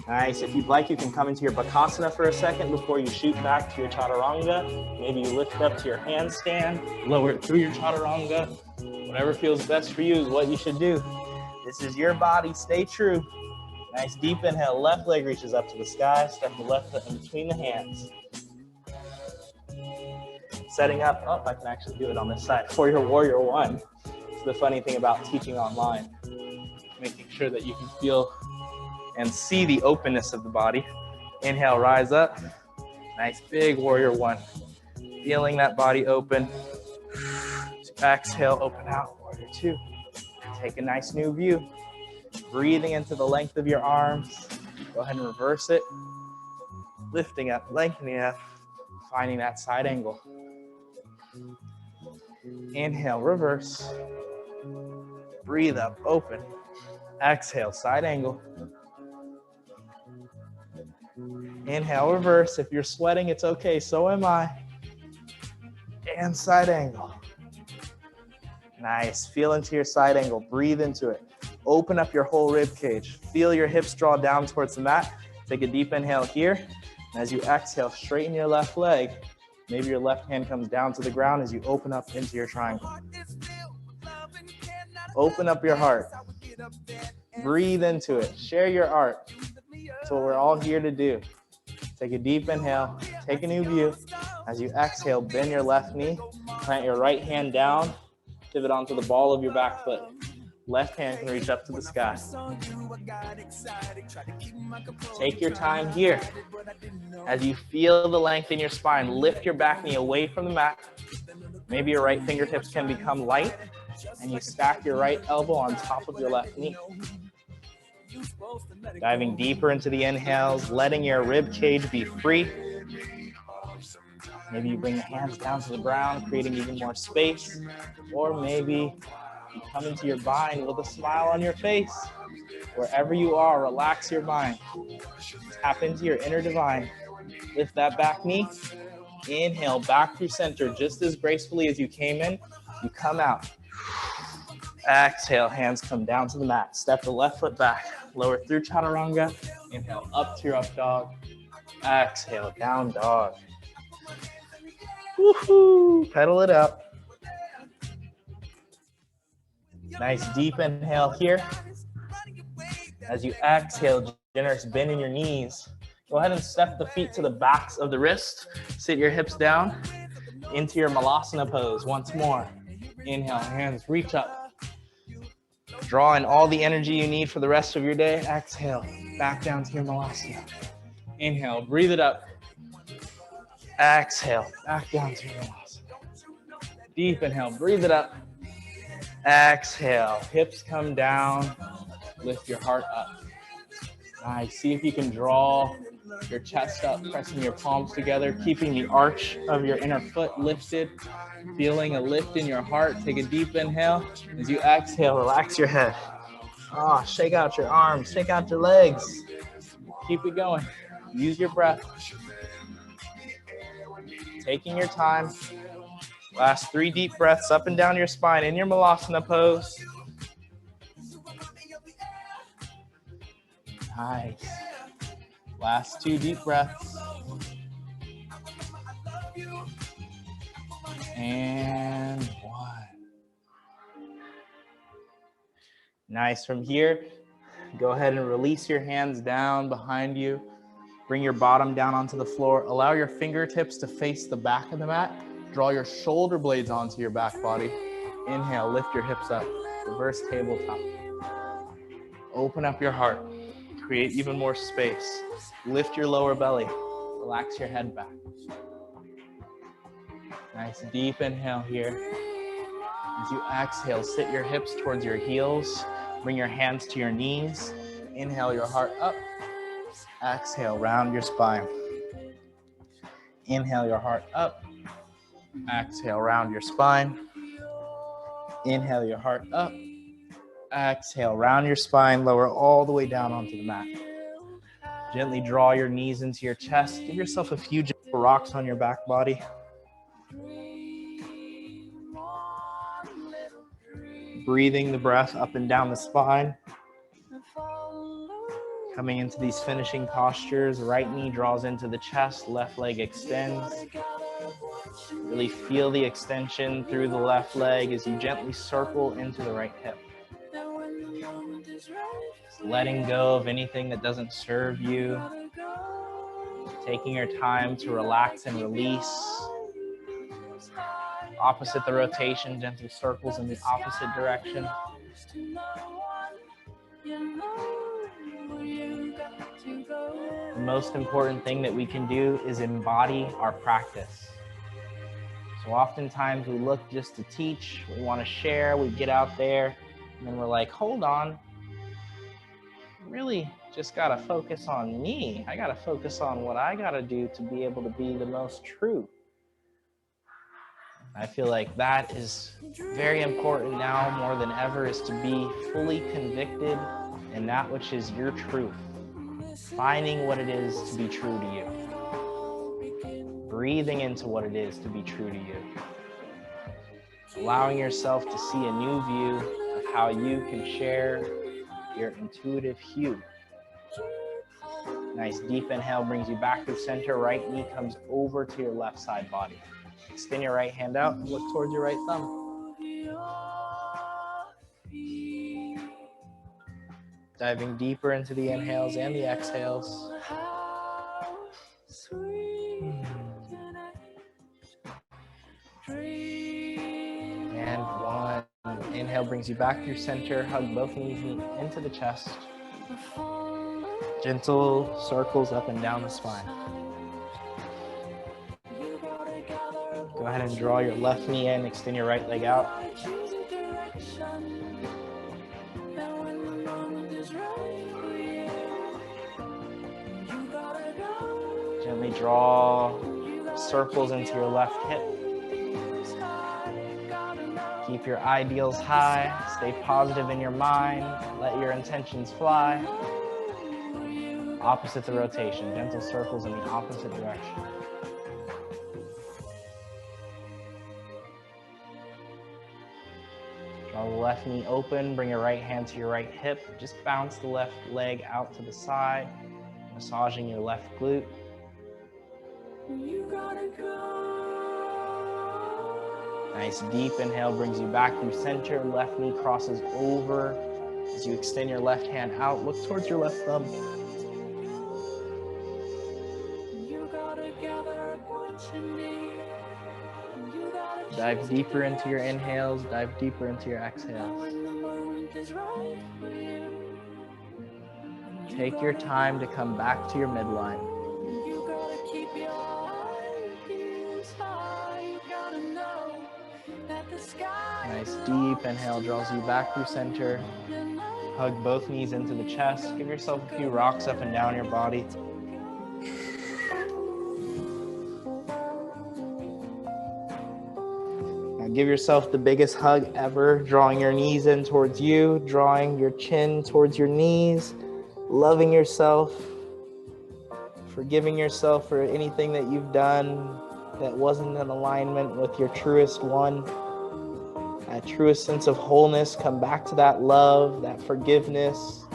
Nice. If you'd like, you can come into your Bakasana for a second before you shoot back to your Chaturanga. Maybe you lift it up to your handstand, lower it through your Chaturanga. Whatever feels best for you is what you should do. This is your body. Stay true. Nice deep inhale. Left leg reaches up to the sky. Step the left foot in between the hands. Setting up. Oh, I can actually do it on this side for your warrior 1. It's the funny thing about teaching online. Making sure that you can feel and see the openness of the body. Inhale, rise up. Nice big warrior 1. Feeling that body open. Exhale, open out, warrior 2. Take a nice new view. Breathing into the length of your arms. Go ahead and reverse it. Lifting up, lengthening up, finding that side angle. Inhale, reverse. Breathe up, open. Exhale, side angle. Inhale, reverse. If you're sweating, it's okay. So am I. And side angle. Nice. Feel into your side angle. Breathe into it. Open up your whole rib cage. Feel your hips draw down towards the mat. Take a deep inhale here. And as you exhale, straighten your left leg. Maybe your left hand comes down to the ground as you open up into your triangle. Open up your heart. Breathe into it. Share your art. That's what we're all here to do. Take a deep inhale. Take a new view. As you exhale, bend your left knee. Plant your right hand down. Pivot onto the ball of your back foot. Left hand can reach up to the sky. Take your time here. As you feel the length in your spine, lift your back knee away from the mat. Maybe your right fingertips can become light, and you stack your right elbow on top of your left knee. Diving deeper into the inhales, letting your rib cage be free. Maybe you bring the hands down to the ground, creating even more space. Or maybe you come into your bind with a smile on your face. Wherever you are, relax your mind. Tap into your inner divine. Lift that back knee. Inhale, back through center, just as gracefully as you came in. You come out. Exhale, hands come down to the mat. Step the left foot back. Lower through chaturanga. Inhale, up to your up dog. Exhale, down dog. Woohoo! Pedal it out. Nice deep inhale here. As you exhale, generous bend in your knees. Go ahead and step the feet to the backs of the wrist. Sit your hips down into your malasana pose once more. Inhale, hands reach up. Draw in all the energy you need for the rest of your day. Exhale, back down to your malasana. Inhale, breathe it up. Exhale, back down to your malasana. Deep inhale, breathe it up. Exhale, hips come down. Lift your heart up. Nice. See if you can draw your chest up, pressing your palms together, keeping the arch of your inner foot lifted, feeling a lift in your heart. Take a deep inhale. As you exhale, relax your head. Shake out your arms, shake out your legs. Keep it going. Use your breath. Taking your time. Last 3 deep breaths up and down your spine in your Malasana pose. Nice. Last 2 deep breaths. And 1. Nice. From here, go ahead and release your hands down behind you. Bring your bottom down onto the floor. Allow your fingertips to face the back of the mat. Draw your shoulder blades onto your back body. Inhale, lift your hips up. Reverse tabletop. Open up your heart. Create even more space. Lift your lower belly. Relax your head back. Nice deep inhale here. As you exhale, sit your hips towards your heels. Bring your hands to your knees. Inhale your heart up. Exhale, round your spine. Inhale your heart up. Exhale, round your spine. Inhale your heart up. Exhale, round your spine, lower all the way down onto the mat. Gently draw your knees into your chest. Give yourself a few gentle rocks on your back body. Breathing the breath up and down the spine. Coming into these finishing postures, right knee draws into the chest, left leg extends. Really feel the extension through the left leg as you gently circle into the right hip. Just letting go of anything that doesn't serve you. Taking your time to relax and release. Opposite the rotation, gentle circles in the opposite direction. The most important thing that we can do is embody our practice. So oftentimes we look just to teach, we want to share, we get out there, and then we're like, hold on, really just got to focus on me. I got to focus on what I got to do to be able to be the most true. I feel like that is very important now more than ever, is to be fully convicted in that which is your truth. Finding what it is to be true to you. Breathing into what it is to be true to you. Allowing yourself to see a new view of how you can share your intuitive hue. Nice deep inhale brings you back to center. Right knee comes over to your left side body. Extend your right hand out and look towards your right thumb. Diving deeper into the inhales and the exhales. And 1. Inhale brings you back through center. Hug both knees into the chest. Gentle circles up and down the spine. Go ahead and draw your left knee in. Extend your right leg out. Gently draw circles into your left hip. Keep your ideals high. Stay positive in your mind. Let your intentions fly. Opposite the rotation. Gentle circles in the opposite direction. Draw the left knee open. Bring your right hand to your right hip. Just bounce the left leg out to the side. Massaging your left glute. Nice deep inhale brings you back through center. Left knee crosses over. As you extend your left hand out, look towards your left thumb. Dive deeper into your inhales, dive deeper into your exhales. Take your time to come back to your midline. Nice deep inhale draws you back through center. Hug both knees into the chest. Give yourself a few rocks up and down your body. Now give yourself the biggest hug ever, drawing your knees in towards you, drawing your chin towards your knees, loving yourself, forgiving yourself for anything that you've done that wasn't in alignment with your truest one. That truest sense of wholeness, come back to that love, that forgiveness,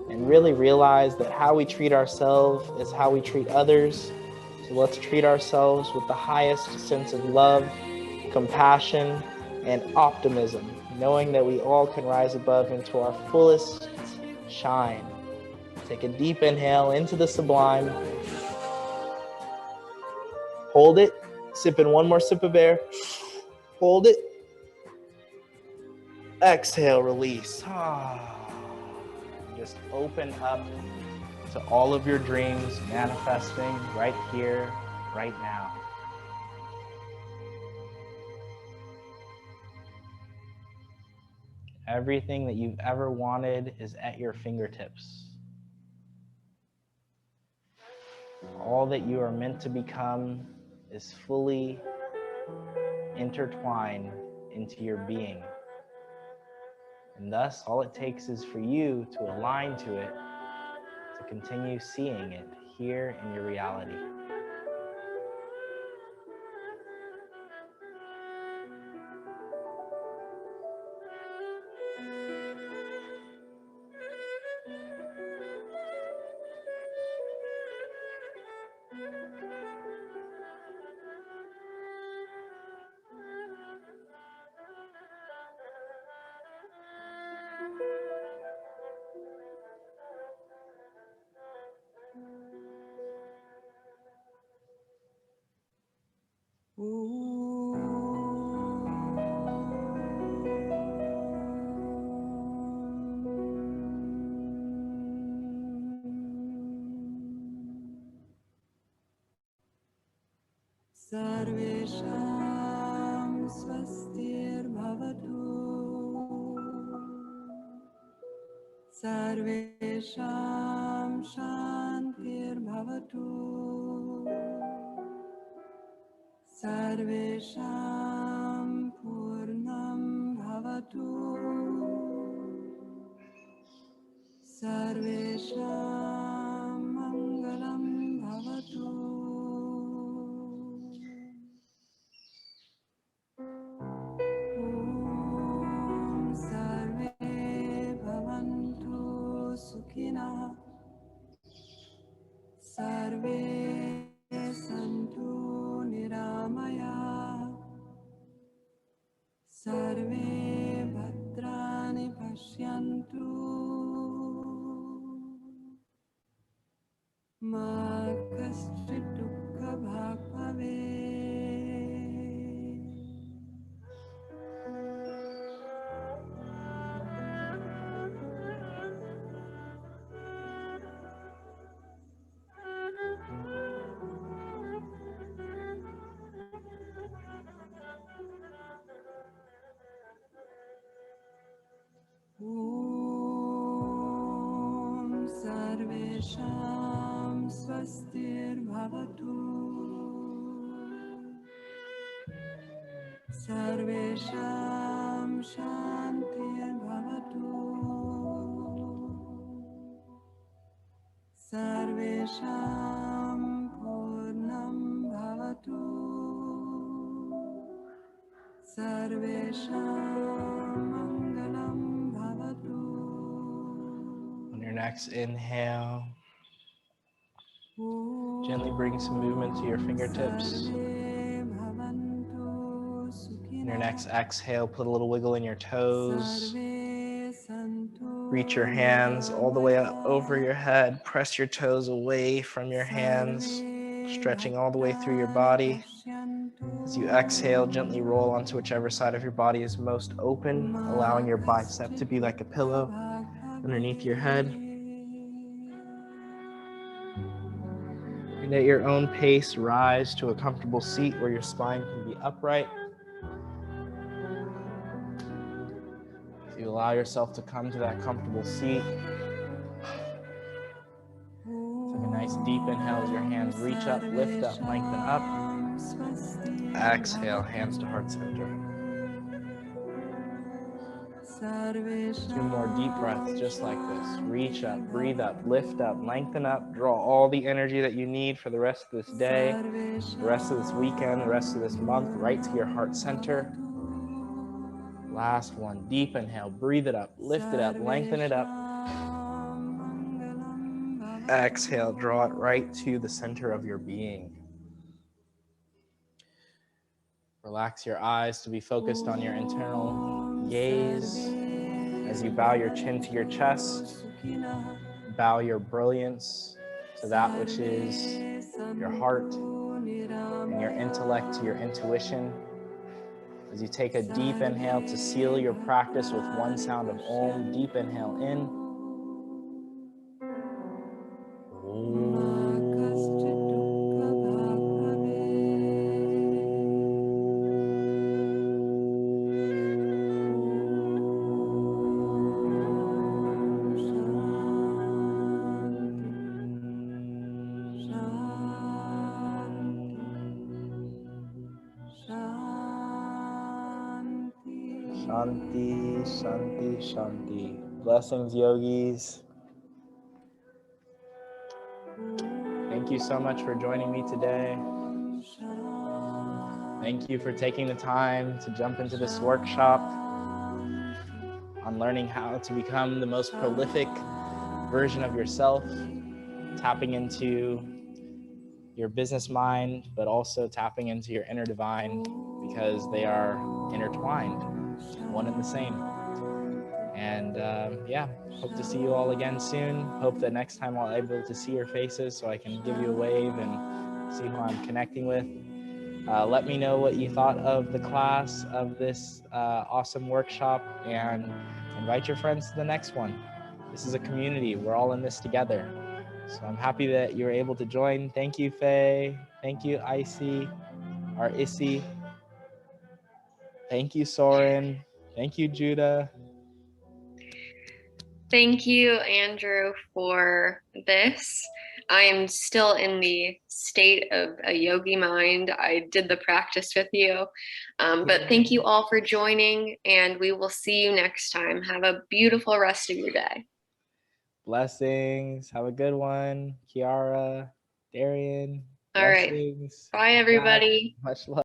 and really realize that how we treat ourselves is how we treat others. So let's treat ourselves with the highest sense of love, compassion, and optimism, knowing that we all can rise above into our fullest shine. Take a deep inhale into the sublime. Hold it. Sip in one more sip of air. Hold it. Exhale, release. Just open up to all of your dreams manifesting right here, right now. Everything that you've ever wanted is at your fingertips. All that you are meant to become is fully intertwined into your being. And thus, all it takes is for you to align to it, to continue seeing it here in your reality. Sarvesham swastir bhavatu. Sarvesham shantir bhavatu. Sarvesham purnam bhavatu. Sarvesham mangalam bhavatu. Sukhinah, sarve santu niramaya, sarve bhadrani pashyantu, ma kaschit dukkha bhag bhavet. Sarvesham swastir bhavatu. Sarvesham shantir bhavatu. Sarvesham purnam bhavatu. Sarvesham mangalam bhavatu. On your next inhale, gently bring some movement to your fingertips. On your next exhale, put a little wiggle in your toes. Reach your hands all the way up over your head. Press your toes away from your hands, stretching all the way through your body. As you exhale, gently roll onto whichever side of your body is most open, allowing your bicep to be like a pillow underneath your head. And at your own pace, rise to a comfortable seat where your spine can be upright. If you Allow yourself to come to that comfortable seat. Take a nice deep inhale as your hands reach up, lift up, lengthen up. Exhale, hands to heart center. 2 more deep breaths just like this. Reach up, breathe up, lift up, lengthen up. Draw all the energy that you need for the rest of this day, the rest of this weekend, the rest of this month, right to your heart center. Last one, deep inhale, breathe it up, lift it up, lengthen it up. Exhale, draw it right to the center of your being. Relax your eyes to be focused on your internal gaze as you bow your chin to your chest, bow your brilliance to that which is your heart, and your intellect to your intuition. As you take a deep inhale to seal your practice with one sound of Om, deep inhale in. Shanti, Shanti, Shanti. Blessings, yogis. Thank you so much for joining me today. Thank you for taking the time to jump into this workshop on learning how to become the most prolific version of yourself, tapping into your business mind, but also tapping into your inner divine, because they are intertwined, one and the same. And yeah, hope to see you all again soon. Hope that next time I'll be able to see your faces so I can give you a wave and see who I'm connecting with. Let me know what you thought of the class, of this awesome workshop, and invite your friends to the next one. This is a community. We're all in this together. So I'm happy that you were able to join. Thank you, Faye. Thank you, Icy, or Issy. Thank you, Soren. Thank you, Judah. Thank you, Andrew, for this. I am still in the state of a yogi mind. I did the practice with you. But thank you all for joining, and we will see you next time. Have a beautiful rest of your day. Blessings. Have a good one. Kiara, Darian. All right. Blessings. Bye, everybody. Much love.